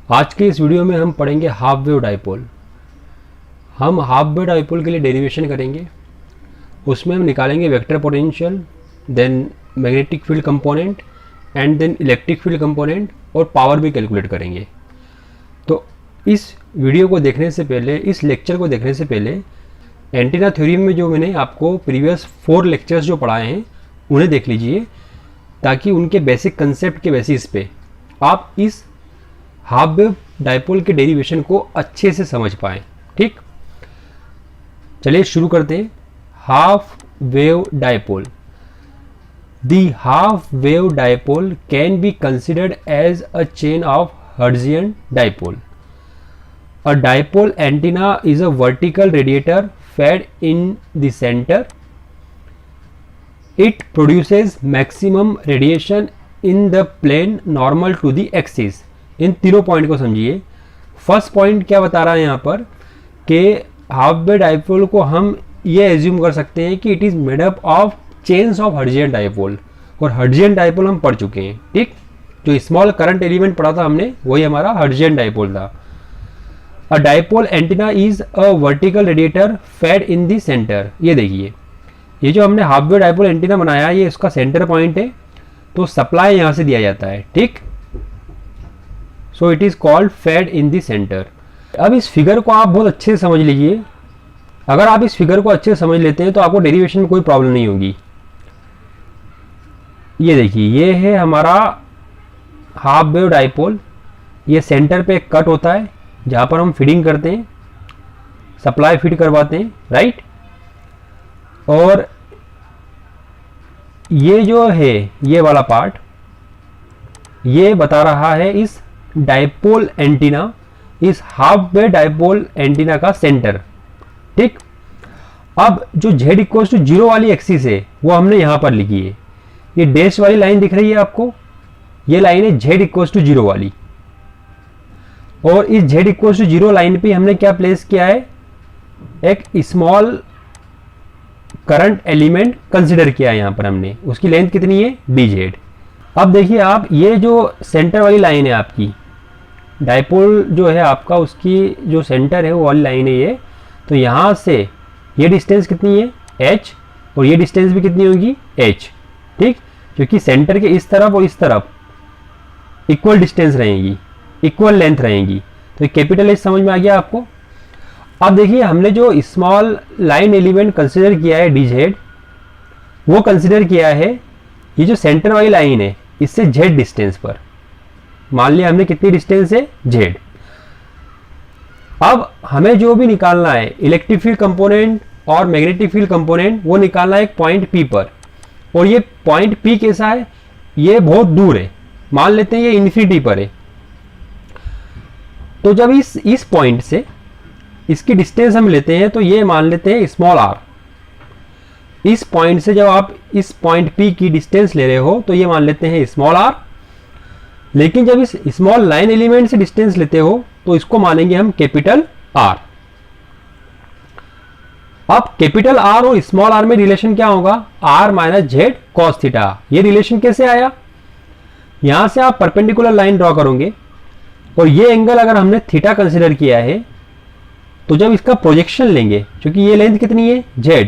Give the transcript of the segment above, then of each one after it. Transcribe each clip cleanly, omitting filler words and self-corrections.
आज के इस वीडियो में हम पढ़ेंगे हाफ वेव डाइपोल। हम हाफ वेव डाइपोल के लिए डेरिवेशन करेंगे। उसमें हम निकालेंगे vector potential, then magnetic field component and then electric field component और पावर भी कैलकुलेट करेंगे। तो इस वीडियो को देखने से पहले, इस लेक्चर को देखने से पहले एंटीना थ्योरी में जो मैंने आपको प्रीवियस 4 लेक्चर्स जो पढ़ाए हैं उन्हें देख लीजिए, ताकि उनके बेसिक कंसेप्ट के बेसिस पे आप इस हाफ वेव डाइपोल के डेरिवेशन को अच्छे से समझ पाएँ। ठीक, चलिए शुरू करते हैं। Half wave dipole. The half wave dipole can be considered as a chain of Hertzian dipole. A dipole antenna is a vertical radiator fed in the center. It produces maximum radiation in the plane normal to the axis. इन तीनों point को समझिए। First point क्या बता रहा है यहाँ पर कि हाफ वेव डाइपोल को हम ये एज्यूम कर सकते हैं कि it is made up of chains of Hertzian dipole, और हर्ट्जियन डाइपोल हम पढ़ चुके हैं। ठीक, जो स्मॉल करंट एलिमेंट पढ़ा था हमने वही हमारा हर्ट्जियन डाइपोल था। A dipole antenna is a vertical radiator fed in the centre. ये देखिए, ये जो हमने हाफ वेव डाइपोल एंटीना बनाया ये इसका सेंटर पॉइंट है, तो सप्लाई यहाँ से दिया जाता है। ठीक, so it is called fed in the centre. अब इस फिगर को आप बहुत अच्छे से समझ लीजिए। अगर आप इस फिगर को अच्छे से समझ लेते हैं तो आपको डेरिवेशन में कोई प्रॉब्लम नहीं होगी। ये देखिए, ये है हमारा हाफ वेव डाइपोल। ये सेंटर पे एक कट होता है जहाँ पर हम फीडिंग करते हैं, सप्लाई फीड करवाते हैं, राइट। और ये जो है ये वाला पार्ट ये बता रहा है इस डाइपोल एंटीना, इस हाफ वेव डाइपोल एंटीना का सेंटर। ठीक, अब जो z इक्वल्स टू 0 वाली एक्सिस है वो हमने यहां पर लिखी है। ये डैश वाली लाइन दिख रही है आपको, ये लाइन है z इक्वल्स टू 0 वाली, और इस z इक्वल्स टू 0 लाइन पे हमने क्या प्लेस किया है, एक स्मॉल करंट एलिमेंट कंसिडर किया है। यहां पर हमने उसकी लेंथ कितनी है, dz। अब देखिए आप, ये जो सेंटर वाली लाइन है आपकी, डाइपोल जो है आपका, उसकी जो सेंटर है वो वाली लाइन है ये। तो यहां से ये डिस्टेंस कितनी है, h, और ये डिस्टेंस भी कितनी होगी, h। ठीक, क्योंकि सेंटर के इस तरफ और इस तरफ इक्वल डिस्टेंस रहेगी, इक्वल लेंथ रहेगी। तो ये कैपिटल एच समझ में आ गया आपको। अब देखिए, हमने जो स्मॉल लाइन एलिमेंट कंसिडर किया है dz, वो कंसिडर किया है ये जो सेंटर वाली लाइन है इससे z डिस्टेंस पर। मान लिया हमने कितनी डिस्टेंस है, z। अब हमें जो भी निकालना है, इलेक्ट्रिक फील्ड कंपोनेंट और मैग्नेटिक फील्ड कंपोनेंट, वो निकालना है एक पॉइंट P पर। और ये पॉइंट P कैसा है, ये बहुत दूर है, मान लेते हैं ये इन्फिनिटी पर है। तो जब इस पॉइंट से इसकी डिस्टेंस हम लेते हैं तो ये मान लेते हैं स्मॉल r। इस पॉइंट से जब आप इस पॉइंट P की डिस्टेंस ले रहे हो तो ये मान लेते हैं स्मॉल r। लेकिन जब इस स्मॉल लाइन एलिमेंट से डिस्टेंस लेते हो तो इसको मानेंगे हम कैपिटल R। अब कैपिटल R और स्मॉल r में रिलेशन क्या होगा, r minus z cos theta. ये रिलेशन कैसे आया, यहां से आप परपेंडिकुलर लाइन ड्रॉ करोगे और ये एंगल अगर हमने थीटा कंसिडर किया है तो जब इसका प्रोजेक्शन लेंगे, क्योंकि ये लेंथ कितनी है, z,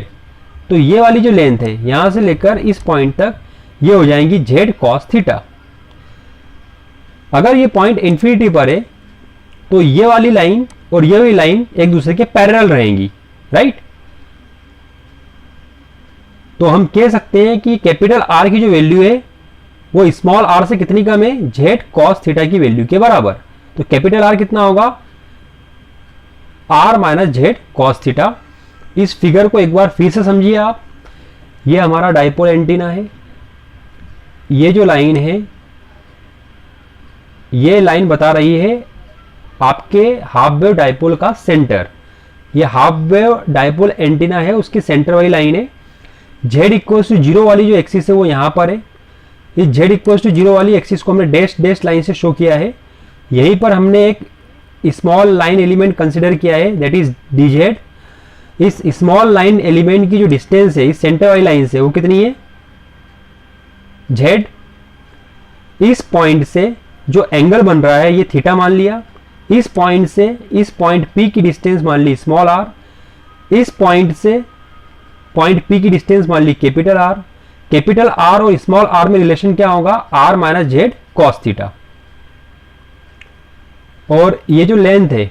तो ये वाली जो लेंथ है यहां से लेकर इस पॉइंट तक ये हो जाएंगी z कॉस थीटा। अगर ये पॉइंट इंफिनिटी पर है तो ये वाली लाइन और ये वाली लाइन एक दूसरे के पैरेलल रहेंगी, राइट। तो हम कह सकते हैं कि कैपिटल R की जो वैल्यू है वो स्मॉल r से कितनी कम है, z cos थीटा की वैल्यू के बराबर। तो कैपिटल R कितना होगा, r minus z cos theta. इस फिगर को एक बार फिर से समझिए आप। ये हमारा डाइपोल एंटीना है, ये जो लाइन है ये लाइन बता रही है आपके हाफ वेव डाइपोल का सेंटर। ये हाफ वेव डाइपोल एंटीना है, उसकी सेंटर वाली लाइन है। z इक्वल्स टू 0 वाली जो एक्सिस है वो यहाँ पर है। इस z इक्वल्स टू 0 वाली एक्सिस को हमने डैश डैश लाइन से शो किया है। यहीं पर हमने एक स्मॉल लाइन एलिमेंट कंसिडर किया है, दैट इज dz। इस स्मॉल लाइन एलिमेंट की जो डिस्टेंस है इस सेंटर वाली लाइन से वो कितनी है, z। इस पॉइंट से जो एंगल बन रहा है ये थीटा मान लिया, इस पॉइंट से इस पॉइंट P की डिस्टेंस मान ली स्मॉल r, इस पॉइंट से पॉइंट P की डिस्टेंस मान ली कैपिटल R। कैपिटल R और स्मॉल r में रिलेशन क्या होगा, r minus z cos theta. और ये जो लेंथ है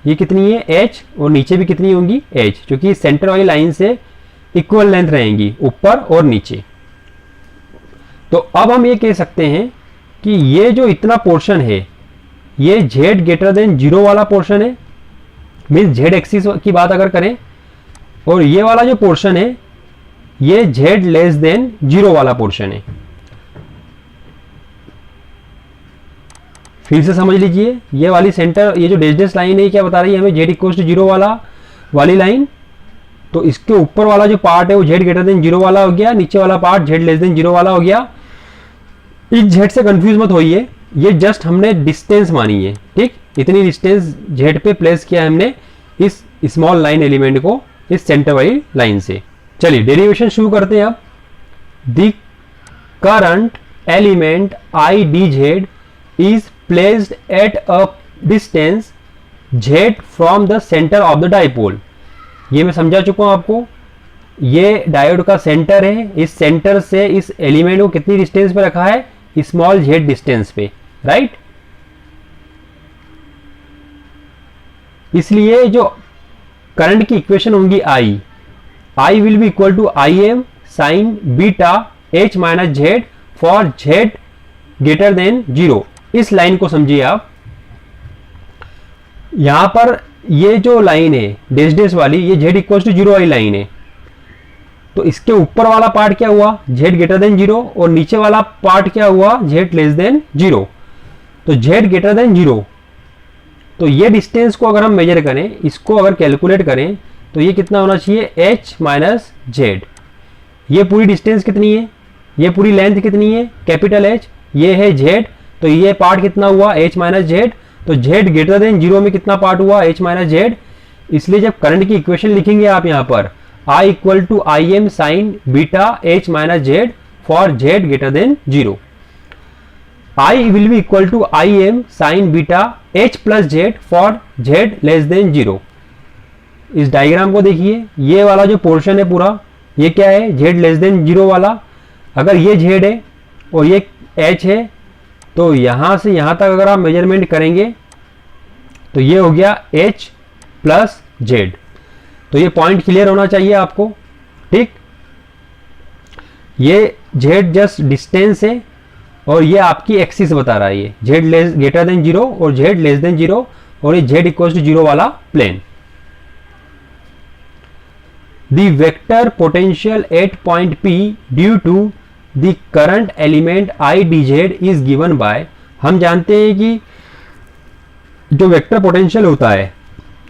ये कितनी है h, और नीचे भी कितनी होंगी h, क्योंकि सेंटर वाली लाइन से इक्वल लेंथ रहेंगी ऊपर और नीचे। तो अब हम ये कह सकते हैं कि ये जो इतना पोर्शन है ये z ग्रेटर देन 0 वाला पोर्शन है, मीन्स z एक्सिस की बात अगर करें, और ये वाला जो पोर्शन है ये z लेस देन 0 वाला पोर्शन है। फिर से समझ लीजिए, ये वाली सेंटर, ये जो डैश लाइन है क्या बता रही है हमें, z इक्वल टू 0 वाली लाइन। तो इसके ऊपर वाला जो पार्ट है वो z ग्रेटर देन 0 वाला हो गया, नीचे वाला पार्ट z लेस देन 0 वाला हो गया। इस z से कंफ्यूज मत होइए, ये जस्ट हमने डिस्टेंस मानी है, ठीक, इतनी डिस्टेंस z पे प्लेस किया है हमने इस स्मॉल लाइन एलिमेंट को इस सेंटर वाली लाइन से। चलिए डेरिवेशन शुरू करते हैं अब। The current element I dz is placed at a distance z from the centre of the dipole. ये मैं समझा चुका हूं आपको, ये डायोड का सेंटर है, इस सेंटर से इस एलिमेंट को कितनी डिस्टेंस पे रखा है, स्मॉल z डिस्टेंस पे, राइट। इसलिए जो करंट की इक्वेशन होंगी I will be equal to Im sine beta h minus z for z greater than 0। इस लाइन को समझिए आप, यहां पर ये जो लाइन है डैश डैश वाली, ये z इक्वल टू 0 वाली लाइन है। तो इसके ऊपर वाला पार्ट क्या हुआ, z ग्रेटर देन 0, और नीचे वाला पार्ट क्या हुआ, z लेस देन 0। तो z ग्रेटर देन 0, तो ये डिस्टेंस को अगर हम मेजर करें, इसको अगर कैलकुलेट करें तो ये कितना होना चाहिए, h माइनस जेड। ये पूरी डिस्टेंस कितनी है, ये पूरी लेंथ कितनी है, कैपिटल H, ये है z, तो ये पार्ट कितना हुआ, h माइनस जेड। तो z ग्रेटर देन 0 में कितना पार्ट हुआ, h माइनस जेड। इसलिए जब करंट की इक्वेशन लिखेंगे आप यहाँ पर I equal to Im sine beta h minus z for z greater than 0। I will be equal to Im sine beta h plus z for z less than 0। इस diagram को देखिए, ये वाला जो पोर्शन है पूरा, ये क्या है, z लेस देन 0 वाला। अगर ये z है और ये h है, तो यहां से यहां तक अगर आप मेजरमेंट करेंगे तो ये हो गया h प्लस जेड। तो ये पॉइंट क्लियर होना चाहिए आपको, ठीक। ये z जस्ट डिस्टेंस है और ये आपकी एक्सिस बता रहा है, ये z लेस ग्रेटर देन 0 और z लेस देन 0, और ये z इक्वल टू 0 वाला plane. The vector potential at point P due to the current element I dz is given by, हम जानते हैं कि जो वेक्टर पोटेंशियल होता है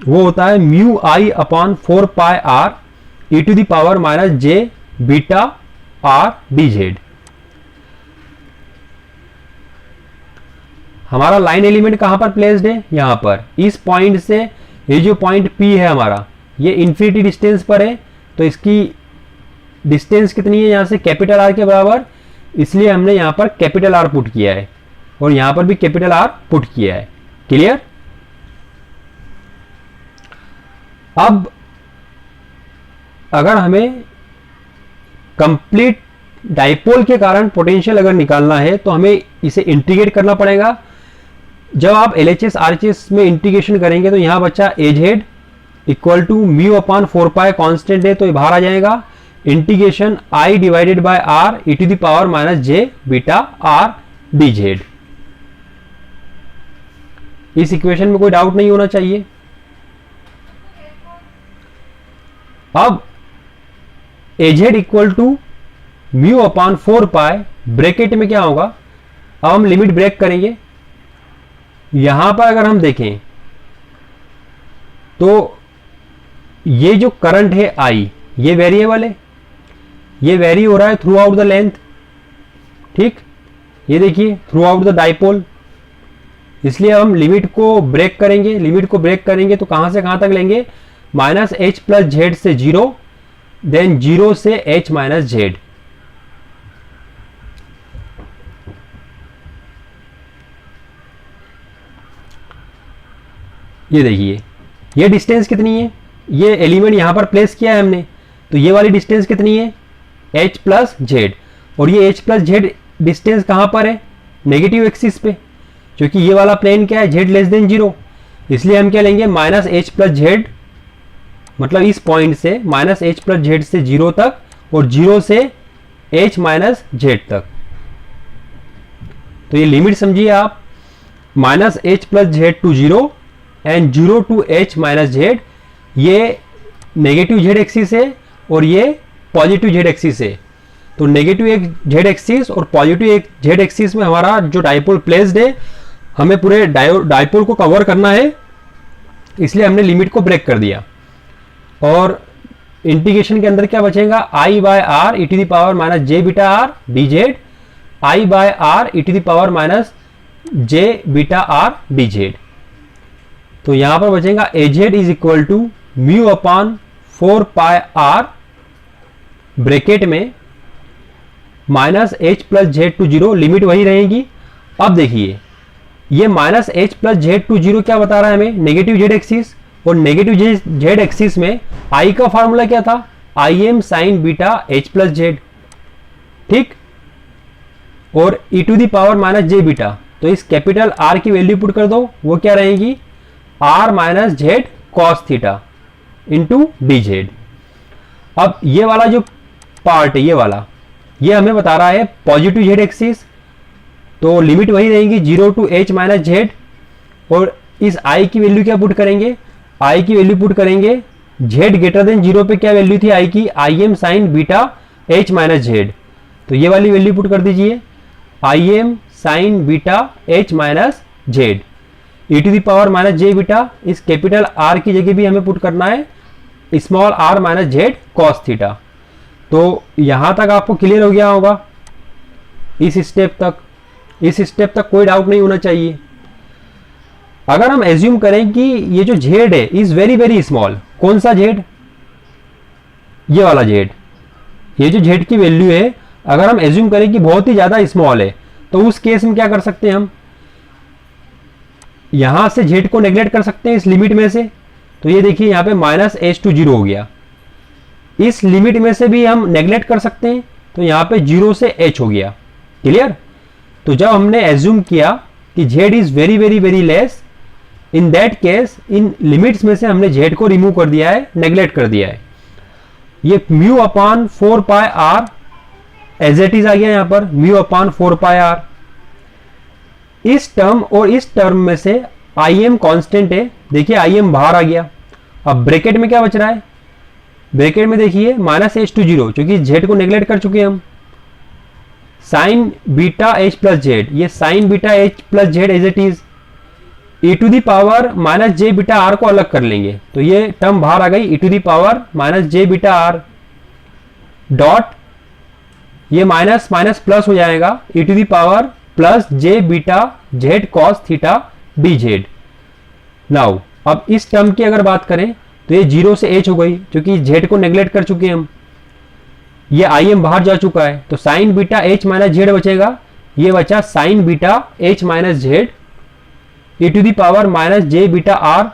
वो होता है mu I upon 4 pi r e to the power minus j beta r dz। हमारा लाइन एलिमेंट कहां पर प्लेस्ड है, यहां पर, इस पॉइंट से ये जो पॉइंट P है हमारा, ये इन्फिनिटी डिस्टेंस पर है, तो इसकी डिस्टेंस कितनी है, यहां से कैपिटल R के बराबर, इसलिए हमने यहां पर कैपिटल R पुट किया है और यहां पर भी कैपिटल R पुट किया है। क्लियर। अब अगर हमें कंप्लीट डाइपोल के कारण पोटेंशियल अगर निकालना है तो हमें इसे इंटीग्रेट करना पड़ेगा। जब आप LHS RHS में इंटीग्रेशन करेंगे तो यहां बच्चा AZ equal to mu upon 4 pi constant है, तो ये बाहर आ जाएगा, integration I divided by R e to the power minus j beta R dz। इस इक्वेशन में कोई डाउट नहीं होना चाहिए। अब AZ equal to mu upon 4 pi, bracket में क्या होगा, अब हम लिमिट ब्रेक करेंगे। यहां पर अगर हम देखें तो ये जो करंट है I, ये वेरिएबल है, ये वेरी हो रहा है थ्रू आउट द लेंथ, ठीक, ये देखिए थ्रू आउट द डाइपोल। इसलिए हम लिमिट को ब्रेक करेंगे, लिमिट को ब्रेक करेंगे तो कहां से कहां तक लेंगे, माइनस h प्लस जेड से 0, देन 0 से h माइनस जेड। ये देखिए ये डिस्टेंस कितनी है, ये एलिमेंट यहाँ पर प्लेस किया है हमने, तो ये वाली डिस्टेंस कितनी है h प्लस जेड, और ये h प्लस जेड डिस्टेंस कहाँ पर है, नेगेटिव एक्सिस पे, क्योंकि ये वाला प्लेन क्या है z लेस देन 0, इसलिए हम क्या लेंगे माइनस एच प्लस जेड, मतलब इस पॉइंट से माइनस एच प्लस जेड से 0 तक और 0 से h माइनस जेड तक। तो ये लिमिट समझिए आप, minus h plus z to 0 and 0 to h minus z, ये नेगेटिव जेड एक्सिस है और ये पॉजिटिव जेड एक्सिस है। तो नेगेटिव एक जेड एक्सिस और पॉजिटिव एक जेड एक्सिस में हमारा जो डाइपोल प्लेस्ड है, हमें पूरे डाइपोल को कवर करना है, इसलिए हमने लिमिट को ब्रेक कर दिया। और इंटीग्रेशन के अंदर क्या बचेगा, I by R e to the power minus J beta R d z, I by R e to the power minus J beta R d z. तो यहां पर बचेगा A z is equal to mu upon 4 pi are bracket में minus h plus z to 0, limit वही रहेगी। अब देखिए ये minus h plus z to 0 क्या बता रहा है हमें, नेगेटिव जेड एक्सिस, और नेगेटिव जेड एक्सिस में आई का फॉर्मूला क्या था, I M sine beta h plus z, ठीक, और e to the power minus J beta, तो इस कैपिटल आर की वैल्यू पुट कर दो, वो क्या रहेगी R minus z cos theta into d z. अब ये वाला जो पार्ट है, ये वाला, ये हमें बता रहा है पॉजिटिव जेड एक्सिस, तो लिमिट वही रहेगी 0 टू h माइनस जेड, और इस i की वैल्यू क्या पुट करेंगे, i की वैल्यू पुट करेंगे z ग्रेटर देन 0 पे क्या वैल्यू थी i की, I M sine beta h minus z, तो ये वाली वैल्यू पुट कर दीजिए I M sine beta h minus z, e to the power minus J beta, इस कैपिटल R की जगह भी हमें पुट करना है small r minus z cos theta. तो यहां तक आपको क्लियर हो गया होगा, इस स्टेप तक कोई डाउट नहीं होना चाहिए। अगर हम एज्यूम करें कि ये जो जेड है इज वेरी वेरी स्मॉल, कौन सा जेड, ये वाला जेड, ये जो जेड की वैल्यू है अगर हम एज्यूम करें कि बहुत ही ज्यादा स्मॉल है, तो उस केस में क्या कर सकते हैं, हम यहां से जेड को नेग्लेक्ट कर सकते हैं इस लिमिट में से। तो ये देखिए यहां पे माइनस एच टू 0 हो गया, इस लिमिट में से भी हम नेग्लेक्ट कर सकते हैं, तो यहां पे 0 से h हो गया, क्लियर। तो जब हमने एज्यूम किया कि z is very very very less, in that case in limits में से हमने z को रिमूव कर दिया है, नेग्लेक्ट कर दिया है। ये mu upon 4 pi r as it is आ गया, यहां पर म्यू अपॉन 4 पाई आर। इस टर्म और इस टर्म में से आई एम कॉन्स्टेंट है, देखिए आई एम बाहर आ गया। अब ब्रैकेट में क्या बच रहा है, ब्रैकेट में देखिए माइनस एच टू 0, क्योंकि जेड को नेग्लेक्ट कर चुके हैं हम, sine beta h plus z, ये sine beta h plus z as it is, e to the power minus J beta R को अलग कर लेंगे, तो ये टर्म बाहर आ गई, e to the power minus J beta R dot, ये माइनस माइनस प्लस हो जाएगा, e to the power plus j beta z cos theta d z. Now अब इस टर्म की अगर बात करें तो ये 0 से h हो गई, क्योंकि z को नेग्लेक्ट कर चुके हैं हम, ये आई एम बाहर जा चुका है, तो sine beta h minus z बचेगा, ये बचा sine beta h minus z, e to the power minus J beta R,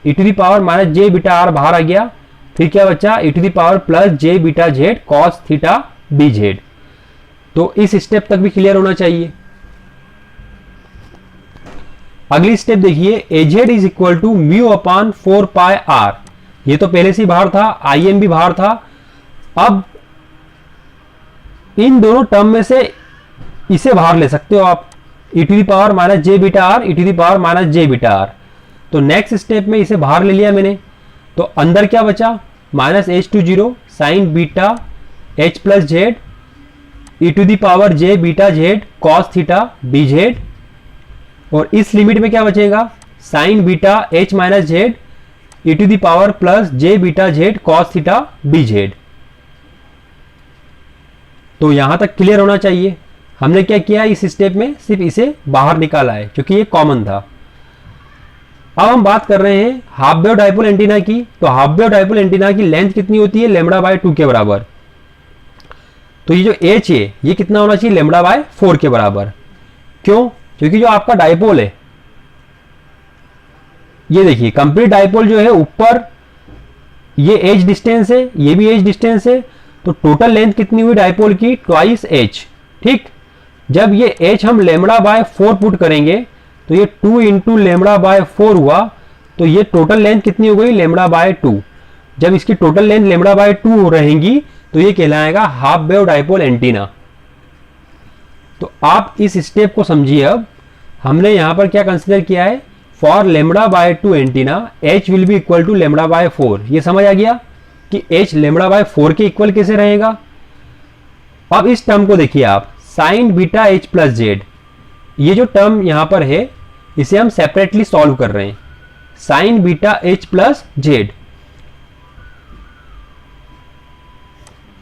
e to the power minus J beta R बाहर आ गया, फिर क्या बचा e to the power plus j beta z cos theta d z. तो इस step तक भी क्लियर होना चाहिए। अगली स्टेप देखिए, A z is equal to mu upon 4 pi are, ये तो पहले से ही बाहर था, आई एम भी बाहर था। अब इन दोनों टर्म में से इसे बाहर ले सकते हो आप, e to the power minus J beta R, e to the power minus J beta R. तो नेक्स्ट स्टेप में इसे बाहर ले लिया मैंने, तो अंदर क्या बचा minus h to 0 sine beta h plus z, e to the power j beta z cos theta d z, और इस लिमिट में क्या बचेगा sine beta h minus z, e to the power plus j beta z cos theta d z. तो यहां तक clear होना चाहिए। हमने क्या किया इस स्टेप में, सिर्फ इसे बाहर निकाला है क्योंकि ये कॉमन था। अब हम बात कर रहे हैं हाफ वेव डाइपोल एंटीना की। तो हाफ वेव डाइपोल एंटीना की लेंथ कितनी होती है, लैम्बडा बाय 2 के बराबर। तो ये जो h है ये कितना होना चाहिए, लैम्बडा बाय 4 के बराबर। क्यों, क्योंकि जो आपका डाइपोल है ये देखिए कंप्लीट डाइपोल जो है ऊपर ये एज डिस्टेंस है, ये भी एज डिस्टेंस है, तो टोटल लेंथ कितनी हुई डाइपोल की, ट्वाइस एच। ठीक, जब ये एच हम लेमड़ा बाय 4 पुट करेंगे तो ये 2 इंटू लेमड़ा बाय 4 हुआ, तो ये टोटल लेंथ कितनी हो गई, लेमड़ा बाय 2। जब इसकी टोटल लेंथ लेमड़ा बाय 2 रहेंगी तो ये कहलाएगा हाफ वेव डाइपोल एंटीना। तो आप इस स्टेप को समझिए। अब हमने यहां पर क्या कंसीडर किया है, for lambda by 2 antenna h will be equal to lambda by 4। ये समझ आ गया कि h लेमड़ा बाय 4 के इक्वल कैसे रहेगा। अब इस टर्म को देखिए आप, sign beta h plus z, ये जो टर्म यहां पर है इसे हम सेपरेटली सॉल्व कर रहे हैं, sign beta h plus Z.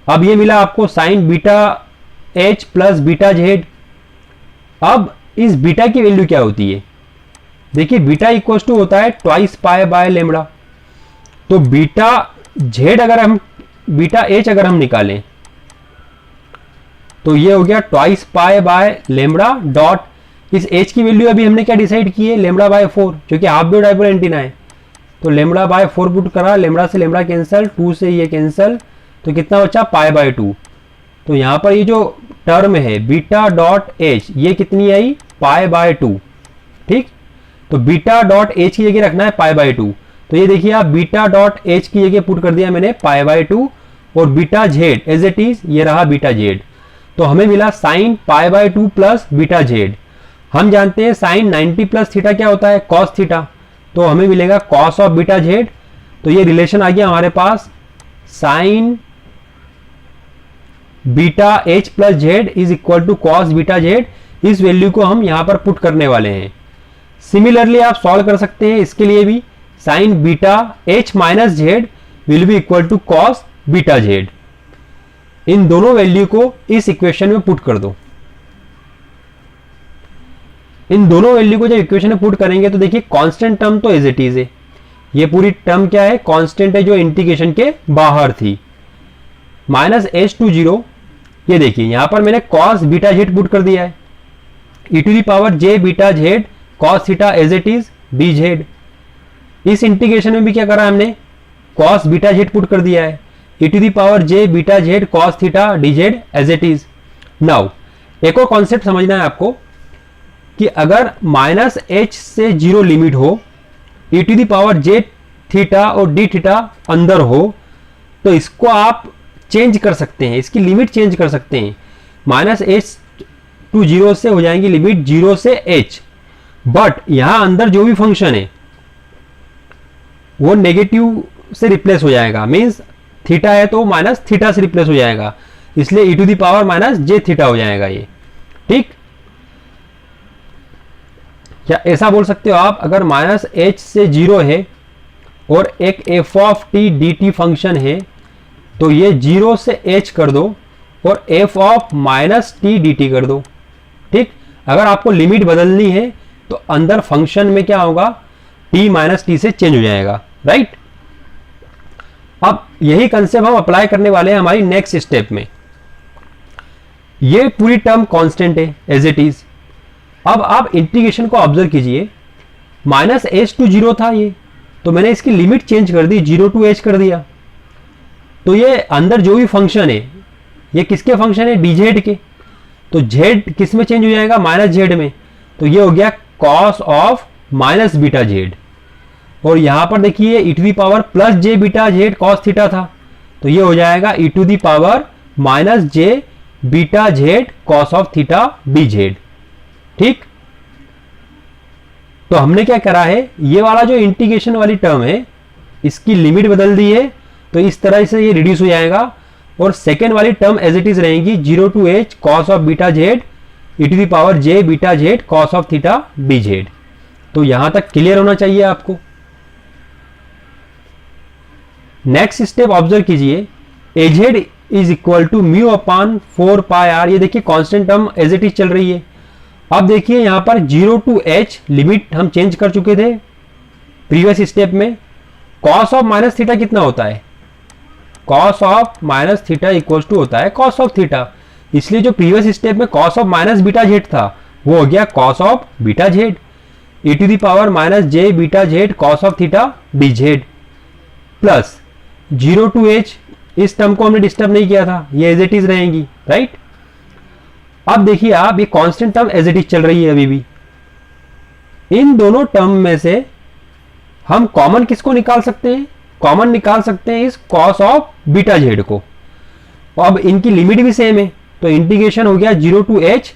अब ये मिला आपको sign beta h plus beta Z. अब इस बीटा की वैल्यू क्या होती है, देखिए बीटा इक्वल टू होता है ट्वाइस पाई बाय लेमड़ा। तो बीटा जेड अगर हम, बीटा एच अगर हम निकालें तो ये हो गया twice pi by lambda dot, इस एच की वैल्यू अभी हमने क्या डिसाइड की है, लेमड़ा बाय 4, क्योंकि हाफ वेव डाइपोल एंटीना है। तो लेमड़ा बाय 4 पुट करा, लेमड़ा से लेमड़ा कैंसल, 2 से ये कैंसल, तो कितना बचा, पाई बाय 2। तो यहां पर ये जो टर्म है बीटा डॉट एच, ये कितनी आई, पाई बाय 2। ठीक, तो बीटा डॉट एच की जगह रखना है पाई बाय 2। तो ये देखिए आप, बीटा डॉट एच की जगह पुट कर दिया मैंने पाई बाय 2, और beta z as it is ये रहा बीटा जेड। तो हमें मिला sine pi by 2 plus beta z. हम जानते हैं साइन 90 प्लस थीटा क्या होता है, कॉस थीटा, तो हमें मिलेगा कॉस ऑफ बीटा जेड। तो ये रिलेशन आ गया हमारे पास, sine beta h plus z is equal to cos beta z. इस वैल्यू को हम यहां पर पुट करने वाले हैं। सिमिलरली आप सॉल्व कर सकते हैं इसके लिए भी, sine beta h minus z will be equal to cos beta z. इन दोनों वैल्यू को इस इक्वेशन में पुट कर दो। इन दोनों वैल्यू को जब इक्वेशन में पुट करेंगे तो देखिए कांस्टेंट टर्म तो एज इट इज है, ये पूरी टर्म क्या है, कांस्टेंट है जो इंटीग्रेशन के बाहर थी, माइनस एच टू 0। ये देखिए यहां पर मैंने कॉस बीटा जेड पुट कर दिया है, e to the power j beta z cos theta as it is d z. इस इंटीग्रेशन में भी क्या करा हमने, कॉस बीटा जेड पुट कर दिया है, e to the power j beta z cos theta d z as it is. Now एक और कॉन्सेप्ट समझना है आपको कि अगर माइनस एच से 0 लिमिट हो, e to the power j theta और डी थीटा अंदर हो, तो इसको आप चेंज कर सकते हैं, इसकी लिमिट चेंज कर सकते हैं। माइनस एच टू 0 से हो जाएंगी लिमिट 0 से h, बट यहां अंदर जो भी फंक्शन है वो नेगेटिव से रिप्लेस हो जाएगा, मींस थीटा है तो माइनस थीटा से रिप्लेस हो जाएगा, इसलिए e to the power minus j theta हो जाएगा ये। ठीक, क्या ऐसा बोल सकते हो आप, अगर माइनस एच से 0 है और एक F of T D T function है तो ये 0 से h कर दो और f of minus T D T कर दो। ठीक, अगर आपको लिमिट बदलनी है तो अंदर फंक्शन में क्या होगा, t माइनस टी से चेंज हो जाएगा, राइट। अब यही कंसेप्ट हम अप्लाई करने वाले हैं हमारी नेक्स्ट स्टेप में। ये पूरी टर्म कांस्टेंट है एज इट इज। अब आप इंटीग्रेशन को ऑब्जर्व कीजिए, माइनस एच टू 0 था ये, तो मैंने इसकी लिमिट चेंज कर दी, 0 टू h कर दिया। तो ये अंदर जो भी फंक्शन है ये किसके फंक्शन है, dz के, तो z किस में चेंज हो जाएगा, माइनस जेड में। तो ये हो गया cos of minus beta z, और यहां पर देखिए e to the power plus j beta z cos theta था, तो ये हो जाएगा e to the power minus J beta z cos of theta d z. ठीक, तो हमने क्या करा है, ये वाला जो इंटीग्रेशन वाली टर्म है इसकी लिमिट बदल दी है, तो इस तरह से ये रिड्यूस हो जाएगा, और सेकेंड वाली टर्म एज इट इज रहेगी 0 to h cos of beta z e to the power j beta z cos of theta d z. तो यहां तक क्लियर होना चाहिए आपको। नेक्स्ट स्टेप ऑब्जर्व कीजिए, AZ is equal to mu upon 4 pi are. ये देखिए constant term as it is चल रही है। अब देखिए यहां पर 0 टू h लिमिट हम चेंज कर चुके थे प्रीवियस स्टेप में। कॉस ऑफ माइनस थीटा कितना होता है, cos of minus theta equal to होता है कॉस ऑफ थीटा, इसलिए जो प्रीवियस स्टेप में cos of minus beta z था वो हो गया cos of beta z. E to the power minus J beta z cos of theta d z plus 0 to h, इस टर्म को हमने डिस्टर्ब नहीं किया था, ये एज इट इज रहेंगी, राइट। अब देखिए आप, ये constant term as it is चल रही है अभी भी। इन दोनों टर्म में से हम कॉमन किसको निकाल सकते हैं? कॉमन निकाल सकते हैं इस कॉस ऑफ बीटा जेड को। अब इनकी लिमिट भी सेम है, तो इंटीग्रेशन हो गया 0 टू h,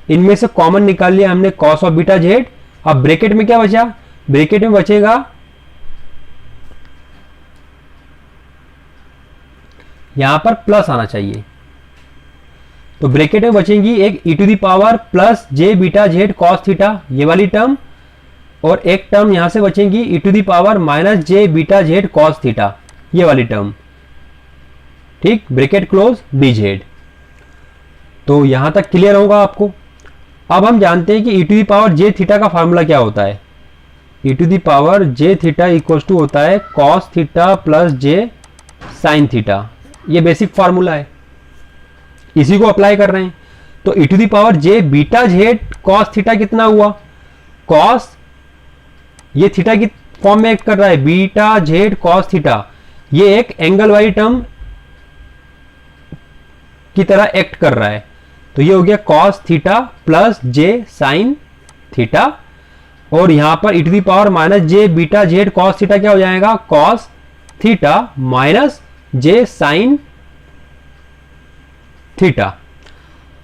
इनमें से कॉमन निकाल लिया हमने कॉस ऑफ बीटा जेड। अब ब्रैकेट में क्या बचा? ब्रैकेट में बचेगा यहां पर प्लस आना चाहिए, तो ब्रैकेट में बचेंगी एक e to the power plus j beta z cos theta, ये वाली टर्म, और एक टर्म यहां से बचेंगी e to the power minus J beta z cos theta, ये वाली टर्म, ठीक। Bracket close d z. तो यहां तक क्लियर होगा आपको। अब हम जानते हैं कि e to the power j theta का फॉर्मूला क्या होता है। E to the power j theta equal to होता है cos theta plus j sine theta, ये बेसिक फार्मूला है, इसी को अप्लाई कर रहे हैं। तो e to the power j beta z cos theta कितना हुआ? कॉस, ये थीटा की फॉर्म में एक्ट कर रहा है, बीटा जेड कॉस थीटा, ये एक एंगल वाली टर्म की तरह एक्ट कर रहा है, तो ये हो गया cos theta plus j sine theta, और यहां पर e to the power minus J beta z cos theta क्या हो जाएगा? Cos theta minus j sine theta.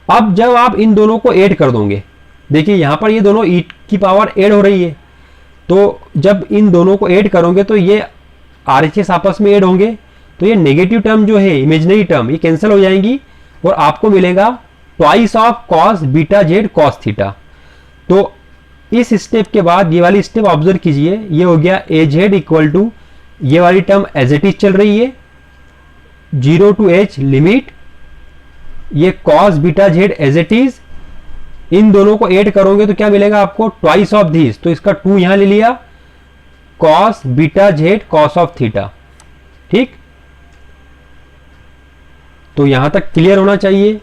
अब जब आप इन दोनों को ऐड कर दोगे, देखिए यहां पर ये दोनों ई की पावर ऐड हो रही है, तो जब इन दोनों को ऐड करोगे तो ये आरएचएस आपस में ऐड होंगे, तो ये नेगेटिव टर्म जो है, इमेजिनरी टर्म, ये कैंसिल हो जाएंगी और आपको मिलेगा twice of cos beta z cos theta. तो इस स्टेप के बाद ये वाली स्टेप ऑब्जर्व कीजिए, ये हो गया ए जेड इक्वल टू, ये वाली टर्म एज इट इज चल रही है, 0 टू h लिमिट, ये cos beta z as it is, इन दोनों को ऐड करोगे तो क्या मिलेगा आपको? ट्वाइस ऑफ दिस, तो इसका 2 यहां ले लिया, cos beta z cos of theta, ठीक। तो यहां तक क्लियर होना चाहिए।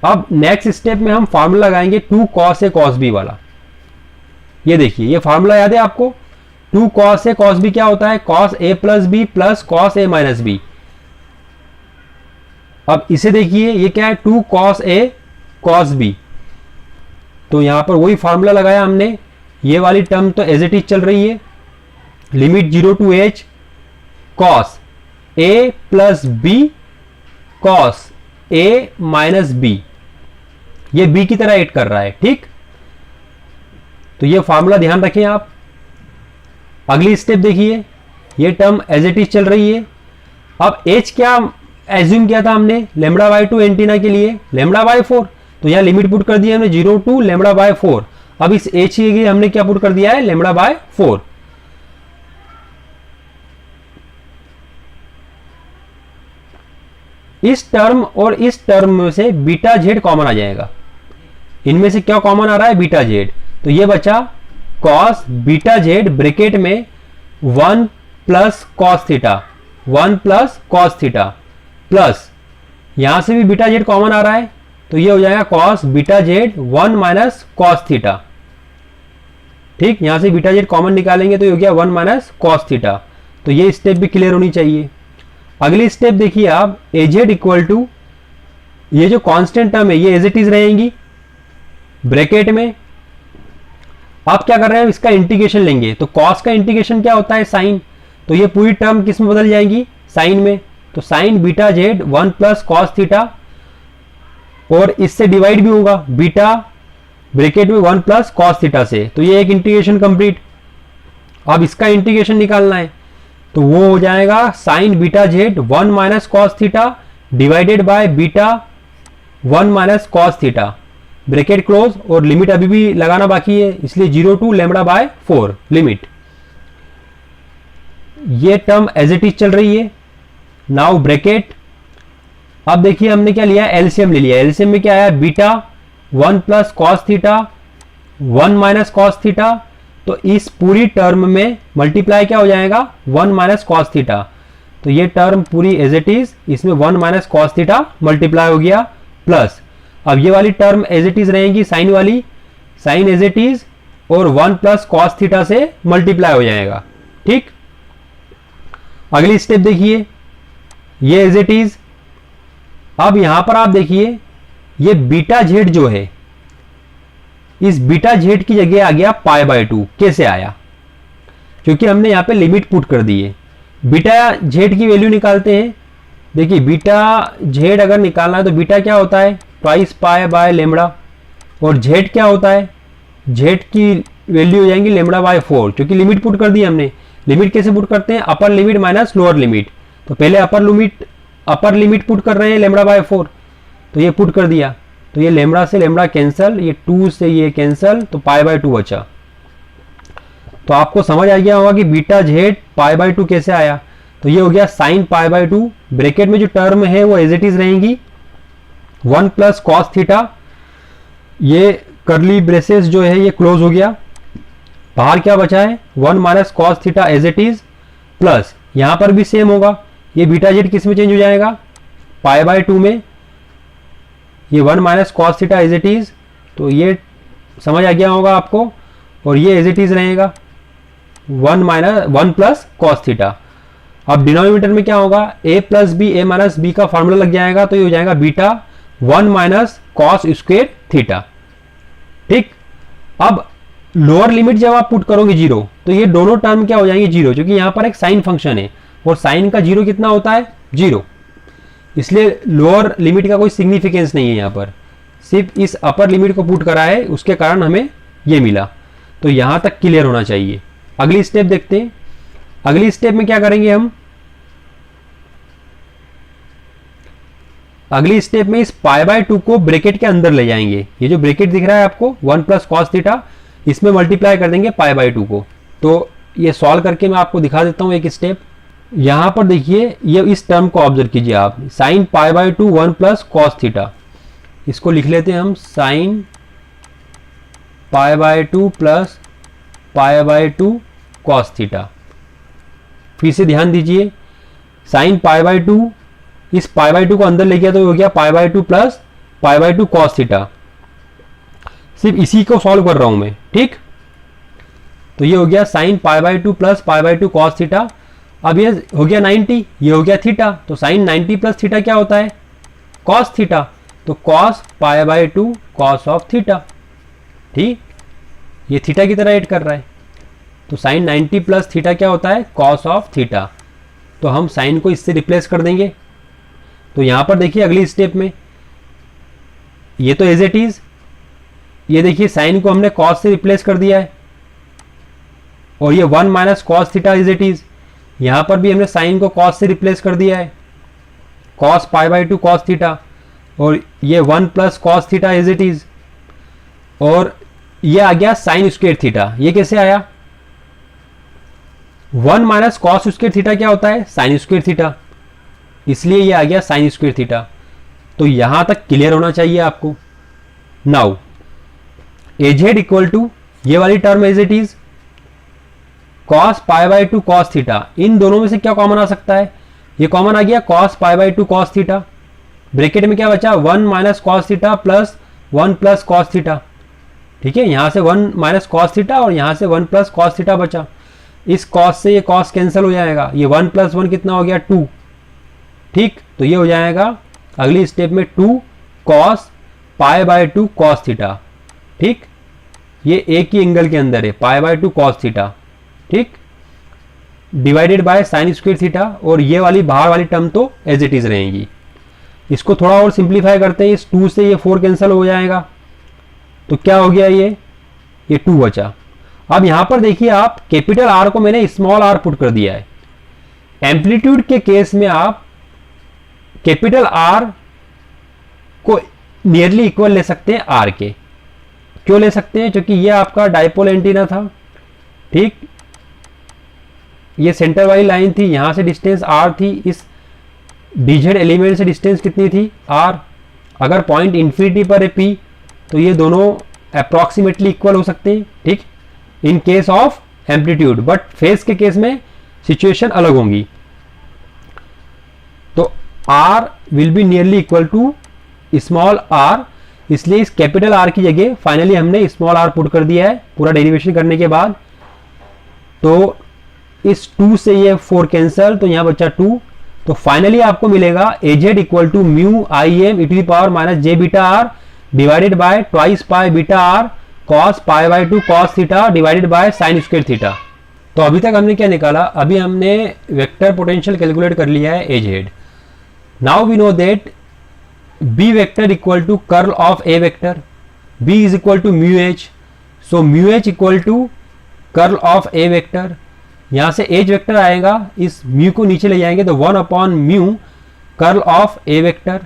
अब नेक्स्ट स्टेप में हम फार्मूला लगाएंगे 2 कॉस ए कॉस बी वाला। ये देखिए, ये फार्मूला याद है आपको? 2 कॉस ए कॉस बी क्या होता है? Cos a plus B plus cos a minus B. अब इसे देखिए, ये क्या है? 2 कॉस ए कॉस बी। तो यहां पर वही फार्मूला लगाया हमने, ये वाली टर्म तो एज इट इज चल रही है, limit 0 to h, cos a plus b cos a minus b, ये बी की तरह ऐड कर रहा है, ठीक। तो ये फार्मूला ध्यान रखें आप। अगली स्टेप देखिए, ये टर्म एज इट इज चल रही है। अब h क्या एज्यूम किया था हमने लेमड़ा बाय 2 एंटीना के लिए? लेमड़ा बाय 4, तो यहां लिमिट पुट कर दिया हमने 0 टू लेमड़ा बाय 4। अब इस h के लिए हमने क्या पुट कर दिया है? Lambda by 4। इस टर्म और इस टर्म में से बीटा जेड कॉमन आ जाएगा। इनमें से क्या कॉमन आ रहा है? Beta z. तो ये बचा कॉस बीटा जेड ब्रैकेट में 1 plus cos theta, 1 plus cos theta, plus यहां से भी बीटा जेड कॉमन आ रहा है, तो ये हो जाएगा cos beta Z 1 minus cos theta, ठीक। यहां से बीटा जेड कॉमन निकालेंगे तो ये हो गया 1 माइनस कॉस थीटा। तो ये स्टेप भी क्लियर होनी चाहिए। अगली स्टेप देखिए आप, ए जेड इक्वल टू, ये जो कांस्टेंट टर्म है ये एज इट इज रहेंगी ब्रैकेट में। आप क्या कर रहे हैं? इसका इंटीग्रेशन लेंगे, तो कॉस का इंटीग्रेशन क्या होता है? साइन। तो ये पूरी टर्म किस में बदल जाएंगी? साइन में। तो sine beta Z 1 plus cos theta, और इससे डिवाइड भी होगा बीटा ब्रैकेट में 1 प्लस कॉस थीटा से, तो ये एक इंटीग्रेशन कंप्लीट। अब इसका इंटीग्रेशन निकालना है, तो वो हो जाएगा sign beta Z 1 minus cos theta divided by beta 1 minus cos theta, bracket close, और लिमिट अभी भी लगाना बाकी है, इसलिए 0 टू लेमड़ा बाय 4 लिमिट। ये टर्म एज इट इज चल रही है। नाउ ब्रैकेट, अब देखिए हमने क्या लिया? एलसीएम ले लिया। एलसीएम में क्या आया? Beta 1 plus cos theta 1 minus cos theta, तो इस पूरी टर्म में मल्टीप्लाई क्या हो जाएगा? 1 माइनस कॉस थीटा। तो ये टर्म पूरी एज इट इज, इसमें 1 माइनस कॉस थीटा मल्टीप्लाई हो गया, प्लस अब ये वाली टर्म एज इट इज रहेगी साइन वाली, साइन एज इट इज और 1 प्लस कॉस थीटा से मल्टीप्लाई हो जाएगा। ठीक, अगली स्टेप देखिए, ये एज इट इज। अब यहां पर आप देखिए ये बीटा जेड जो है, इस बीटा जेड की जगह आ गया पाई बाय 2। कैसे आया? क्योंकि हमने यहां पे लिमिट पुट कर दी है। बीटा जेड की वैल्यू निकालते हैं। देखिए बीटा जेड अगर निकालना है तो बीटा क्या होता है, ट्वाइस पाई बाय लेमड़ा, और जेड क्या होता है, जेड की वैल्यू हो जाएंगी लेमड़ा बाय 4, क्योंकि लिमिट पुट कर दी हमने। लिमिट कैसे पुट करते हैं, upper limit minus lower limit. तो पहले अपर लिमिट पुट कर रहे हैं लेमड़ा बाय 4, तो ये पुट कर दिया, तो ये लेमड़ा से लेमड़ा कैंसल, ये 2 से ये कैंसल, तो पाई बाय 2 बचा। तो आपको समझ आ गया होगा कि बीटा जेड पाई बाय 2 कैसे आया। तो ये हो गया साइन पाई बाय 2। ब्रैकेट में जो टर्म है वो एज इट इज रहेंगी, 1 प्लस कॉस थीटा, ये करली ब्रेसेस जो है ये क्लोज हो गया। बाहर क्या बचा है, 1 minus cos theta as it is, plus यहां पर भी सेम होगा, ये बीटा जेड किस में चेंज हो जाएगा, पाई बाय 2 में, ये 1 minus cos theta as it is. तो ये समझ आ गया होगा आपको, और ये एज इट इज रहेगा 1 प्लस कॉस थीटा। अब डिनोमिनेटर में क्या होगा, a plus b, a minus b का फॉर्मूला लग जाएगा, तो ये हो जाएगा beta 1 minus cos square theta. ठीक, अब लोअर लिमिट जब आप पुट करोगे 0, तो ये दोनों टर्म क्या हो जाएंगे 0, क्योंकि यहां पर एक साइन फंक्शन है और साइन का 0 कितना होता है 0, इसलिए लोअर लिमिट का कोई सिग्निफिकेंस नहीं है यहां पर, सिर्फ इस अपर लिमिट को पुट करा है, उसके कारण हमें ये मिला। तो यहां तक क्लियर होना चाहिए। अगली स्टेप देखते हैं। अगली स्टेप में क्या करेंगे हम, अगली स्टेप में इस पाई बाय 2 को ब्रैकेट के अंदर ले जाएंगे। ये जो ब्रैकेट दिख रहा है आपको 1 प्लस कॉस थीटा, इसमें मल्टीप्लाई कर देंगे पाई बाय 2 को। तो ये सॉल्व करके मैं आपको दिखा देता हूं एक स्टेप। यहां पर देखिए ये इस टर्म को ऑब्जर्व कीजिए आप, sign pi by 2 1 plus cos theta, इसको लिख लेते हैं हम sign pi by 2 plus pi by 2 cos theta. फिर से ध्यान दीजिए, साइन पाई बाय 2, इस पाई बाय 2 को अंदर ले गया तो हो गया पाई by 2 plus pi by 2 cos theta. सिर्फ इसी को सॉल्व कर रहा हूं मैं। ठीक, तो ये हो गया sign pi by 2 plus pi by 2 cos theta. अब ये हो गया 90, ये हो गया थीटा, तो साइन 90 प्लस थीटा क्या होता है, कॉस थीटा, तो cos pi by 2 cos of theta. ठीक, ये थीटा की तरह ऐड कर रहा है, तो साइन 90 प्लस थीटा क्या होता है, कॉस ऑफ थीटा। तो हम साइन को इससे रिप्लेस कर देंगे। तो यहां पर देखिए अगली स्टेप में, ये तो एज इट इज, ये देखिए साइन को हमने कॉस से रिप्लेस कर दिया है, और ये 1 minus cos theta as it is, यहां पर भी हमने साइन को कॉस से रिप्लेस कर दिया है, cos pi by 2 cos theta, और ये 1 plus cos theta as it is, और ये आ गया साइन स्क्वायर थीटा। ये कैसे आया, 1 माइनस कॉस स्क्वायर थीटा क्या होता है, साइन स्क्वायर थीटा, इसलिए ये आ गया साइन स्क्वायर थीटा। तो यहां तक क्लियर होना चाहिए आपको। नाउ एजेड इक्वल टू ये वाली term as it is, cos pi by 2 cos theta, इन दोनों में से क्या कॉमन आ सकता है, ये कॉमन आ गया cos pi by 2 cos theta. Bracket में क्या बचा, 1 minus cos theta plus 1 plus cos theta. ठीक है, यहां से 1 माइनस कॉस थीटा और यहां से 1 प्लस कॉस थीटा बचा। इस कॉस से ये कॉस कैंसिल हो जाएगा, ये 1 प्लस 1 कितना हो गया 2। ठीक, तो ये हो जाएगा अगली स्टेप में 2 cos pi by 2 cos theta. ठीक, ये एक ही एंगल के अंदर है, पाई बाय 2 कॉस थीटा। ठीक, divided by sine square theta, और ये वाली बाहर वाली टर्म तो एज इट इज रहेगी। इसको थोड़ा और सिंप्लीफाई करते हैं, इस 2 से ये 4 कैंसिल हो जाएगा, तो क्या हो गया, ये 2 बचा। अब यहां पर देखिए आप, कैपिटल आर को मैंने स्मॉल आर पुट कर दिया है। एम्पलीट्यूड के केस में आप कैपिटल आर को नियरली इक्वल ले सकते हैं आर के। क्यों ले सकते हैं, क्योंकि ये आपका डाइपोल एंटीना था। ठीक, ये सेंटर वाली लाइन थी, यहां से डिस्टेंस आर थी, इस डीजेड एलिमेंट से डिस्टेंस कितनी थी आर। अगर पॉइंट इंफिनिटी पर है पी, तो ये दोनों अप्रॉक्सीमेटली इक्वल हो सकते हैं। ठीक, in case of amplitude, but phase के केस में सिचुएशन अलग होंगी। तो R will be nearly equal to small R इसलिए इस कैपिटल आर की जगह फाइनली हमने स्मॉल आर पुट कर दिया है पूरा डेरिवेशन करने के बाद। तो इस 2 से ये 4 कैंसल, तो यहां बचा 2। तो फाइनली आपको मिलेगा AZ equal to mu I M e to the power minus J beta R divided by twice pi beta R cos pi by 2 cos theta divided by sine square theta. तो अभी तक हमने क्या निकाला, अभी हमने वेक्टर पोटेंशियल कैलकुलेट कर लिया है AZ। Now we know that B vector equal to curl of A vector, B is equal to mu H, so mu H equal to curl of A vector. यहां से H vector आएगा, इस mu को नीचे ले जाएंगे तो 1 upon mu curl of A vector.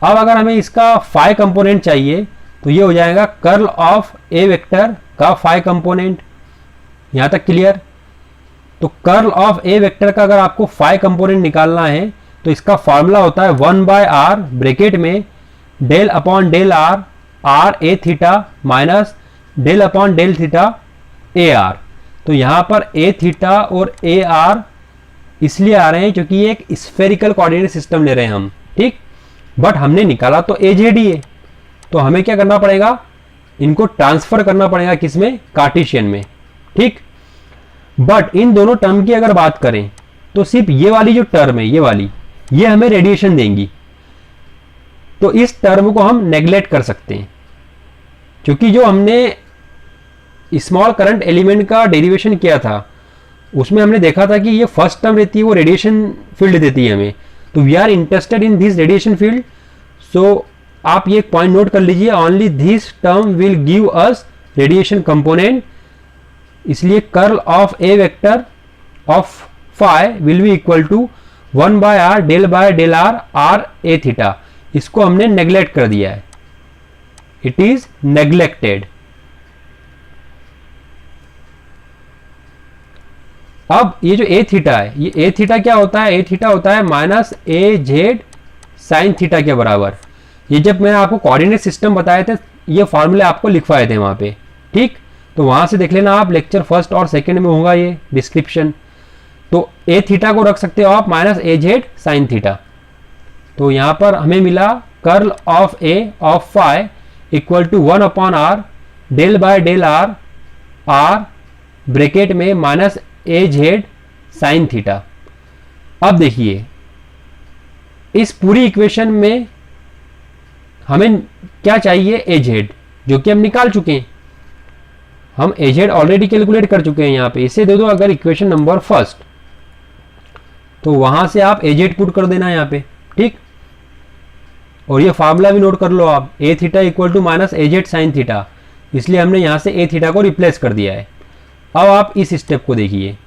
अब अगर हमें इसका फाई कंपोनेंट चाहिए तो ये हो जाएगा कर्ल ऑफ A वेक्टर का फाई कंपोनेंट। यहां तक क्लियर। तो कर्ल ऑफ A वेक्टर का अगर आपको फाई कंपोनेंट निकालना है तो इसका फॉर्मूला होता है 1 बाय आर ब्रैकेट में del upon del are are A theta minus del upon del theta A R. तो यहां पर ए थीटा और ए आर इसलिए आ रहे हैं क्योंकि ये एक स्फेरिकल कोऑर्डिनेट सिस्टम ले रहे हैं हम, ठीक। बट हमने निकाला तो AZ ही है, तो हमें क्या करना पड़ेगा, इनको ट्रांसफर करना पड़ेगा किसमें, कार्टेशियन में, ठीक। बट इन दोनों टर्म की अगर बात करें तो सिर्फ ये वाली जो टर्म है, ये वाली, ये हमें रेडिएशन देंगी। तो इस टर्म को हम नेग्लेक्ट कर सकते हैं क्योंकि जो हमने स्मॉल करंट एलिमेंट का डेरिवेशन किया था उसमें हमने देखा था कि ये फर्स्ट टर्म रहती है वो रेडिएशन फील्ड देती है हमें। तो we are interested in this radiation field. So आप ये पॉइंट नोट कर लीजिए, only this term will give us radiation component. इसलिए curl of A vector of phi will be equal to 1 by del are are A theta. इसको हमने neglect कर दिया है, इट इज नेग्लेक्टेड। अब ये जो ए थीटा है, ये ए थीटा क्या होता है, ए थीटा होता है माइनस AZ साइन थीटा के बराबर। ये जब मैंने आपको कोऑर्डिनेट सिस्टम बताए थे ये फॉर्मूले आपको लिखवाए थे वहां पे, ठीक। तो वहां से देख लेना आप, लेक्चर फर्स्ट और सेकंड में होगा ये डिस्क्रिप्शन। तो ए थीटा को रख सकते हो आप माइनस AZ साइन थीटा। तो यहां पर हमें मिला curl of A of phi equal to 1 upon R del by del are R bracket में माइनस AZ साइन थीटा। अब देखिए इस पूरी इक्वेशन में हमें क्या चाहिए, AZ, जो कि हम निकाल चुके हैं। हम AZ ऑलरेडी कैलकुलेट कर चुके हैं यहाँ पे। इसे दे दो अगर इक्वेशन नंबर फर्स्ट, तो वहां से आप AZ पुट कर देना यहाँ पे, ठीक। और ये फार्मूला भी नोट कर लो आप, A theta equal to minus AZ sine theta. इसलिए हमने यहां से ए थीटा को रिप्लेस कर दिया है। अब आप इस स्टेप को देखिए,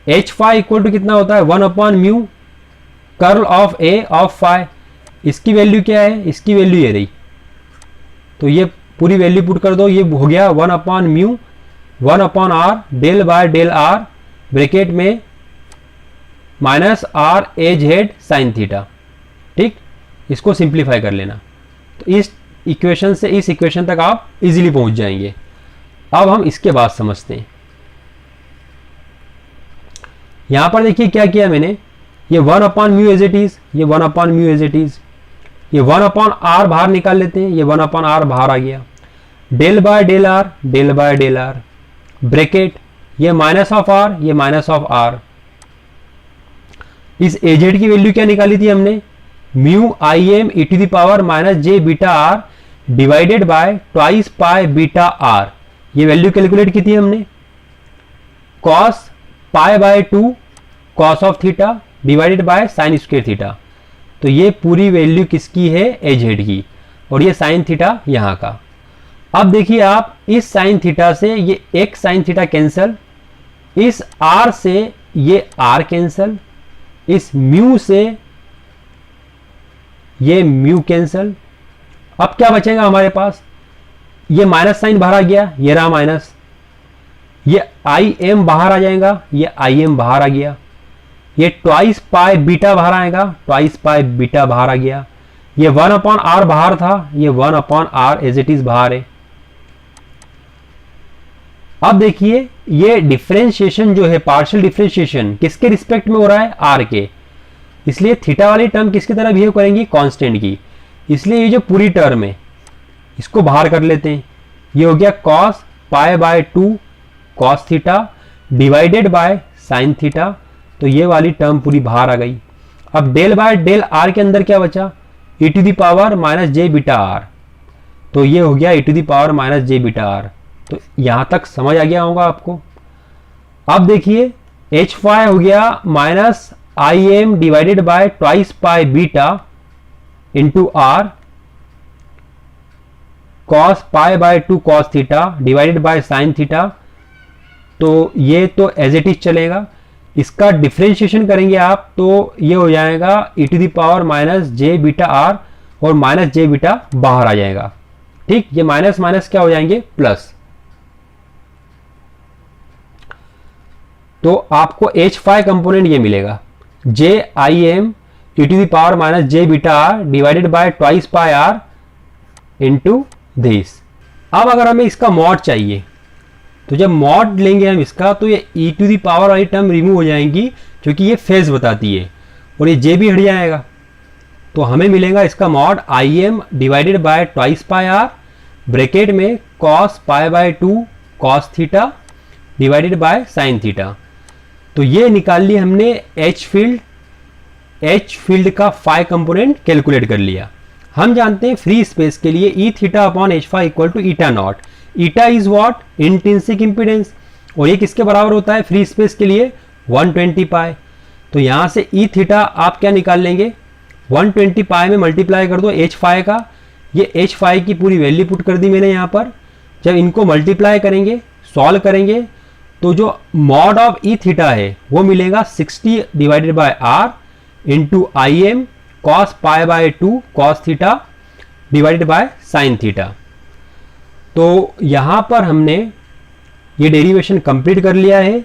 एच फाई इक्वल टू कितना होता है, 1 upon mu curl of A of phi. इसकी वैल्यू क्या है, इसकी वैल्यू ये रही। तो ये पूरी वैल्यू पुट कर दो, ये हो गया 1 upon mu 1 upon R del by del R bracket में minus R AZ sine theta, ठीक। इसको सिंप्लीफाई कर लेना तो इस इक्वेशन से इस इक्वेशन तक आप इजीली पहुंच जाएंगे। अब हम इसके बाद समझते हैं। यहां पर देखिए क्या किया मैंने, ये 1 upon mu as it is, ये 1 upon mu as it is, ये 1 अपॉन आर बाहर निकाल लेते हैं, ये 1 अपॉन आर बाहर आ गया, del by del R bracket, ये माइनस ऑफ आर, ये माइनस ऑफ आर। इस AZ की वैल्यू क्या निकाली थी हमने, mu I M e to the power minus J beta R divided by twice pi beta R. ये वैल्यू कैलकुलेट की थी हमने, cos pi by 2 cos of theta divided by sine square theta. तो ये पूरी वैल्यू किसकी है, AZ की, और ये साइन थीटा यहां का। अब देखिए आप इस साइन थीटा से ये एक साइन थीटा कैंसल, इस R से ये R कैंसल, इस म्यू से ये म्यू कैंसल। अब क्या बचेगा हमारे पास, ये माइनस साइन बाहर आ गया, ये रहा माइनस, ये आई एम बाहर आ जाएगा, ये आई एम बाहर आ गया, ये ट्वाइस पाई बीटा बाहर आएगा, ट्वाइस पाई बीटा बाहर आ गया, ये 1 अपॉन आर बाहर था, ये 1 upon R as it is बाहर है। अब देखिए ये डिफरेंशिएशन जो है, पार्शियल डिफरेंशिएशन किसके रिस्पेक्ट में हो रहा है, आर के। इसलिए थीटा वाली टर्म किसकी तरह बिहेव करेंगी, कांस्टेंट की। इसलिए ये जो पूरी टर्म है इसको बाहर कर लेते हैं। ये हो गया cos pi by 2 cos theta divided by sine theta. तो ये वाली टर्म पूरी बाहर आ गई। अब डेल बाय डेल आर के अंदर क्या बचा, e to the power minus J beta R. तो ये हो गया e to the power minus J beta R. तो यहां तक समझ आ गया होगा आपको। अब देखिए एच फाई हो गया minus I M divided by twice pi beta into R cos pi by 2 cos theta divided by sine theta. तो ये तो एज इट इज चलेगा। इसका डिफ्रेंशिएशन करेंगे आप तो ये हो जाएगा e to the power minus J beta R और माइनस जे बीटा बाहर आ जाएगा। ठीक, ये माइनस माइनस क्या हो जाएंगे, प्लस। तो आपको एच फाई कंपोनेंट ये मिलेगा J I M e to the power minus J beta R divided by twice pi R into this. अब अगर हमें इसका मॉड चाहिए तो जब मॉड लेंगे हम इसका तो ये e टू दी पावर वाली टर्म रिमूव हो जाएंगी क्योंकि ये फेज बताती है और ये j भी हट जाएगा। तो हमें मिलेगा इसका mod I M divided by twice pi are bracket में cos pi by 2 cos theta divided by sine theta. तो ये निकाल लिया हमने एच फील्ड का फाई कंपोनेंट कैलकुलेट कर लिया। हम जानते हैं फ्री स्पेस के लिए E theta upon H phi equal to eta naught. Eta is what, intrinsic impedance, और ये किसके बराबर होता है फ्री स्पेस के लिए, 120 पाई। तो यहां से ई थीटा आप क्या निकाल लेंगे, 120 पाई में मल्टीप्लाई कर दो एच फाई का। ये एच फाई की पूरी वैल्यू पुट कर दी मैंने यहाँ पर। जब इनको मल्टीप्लाई करेंगे, सॉल्व करेंगे, तो जो मॉड ऑफ ई थीटा है वो मिलेगा 60 divided by R into I M cos pi by 2 cos theta divided by sine theta. तो यहां पर हमने ये डेरिवेशन कंप्लीट कर लिया है।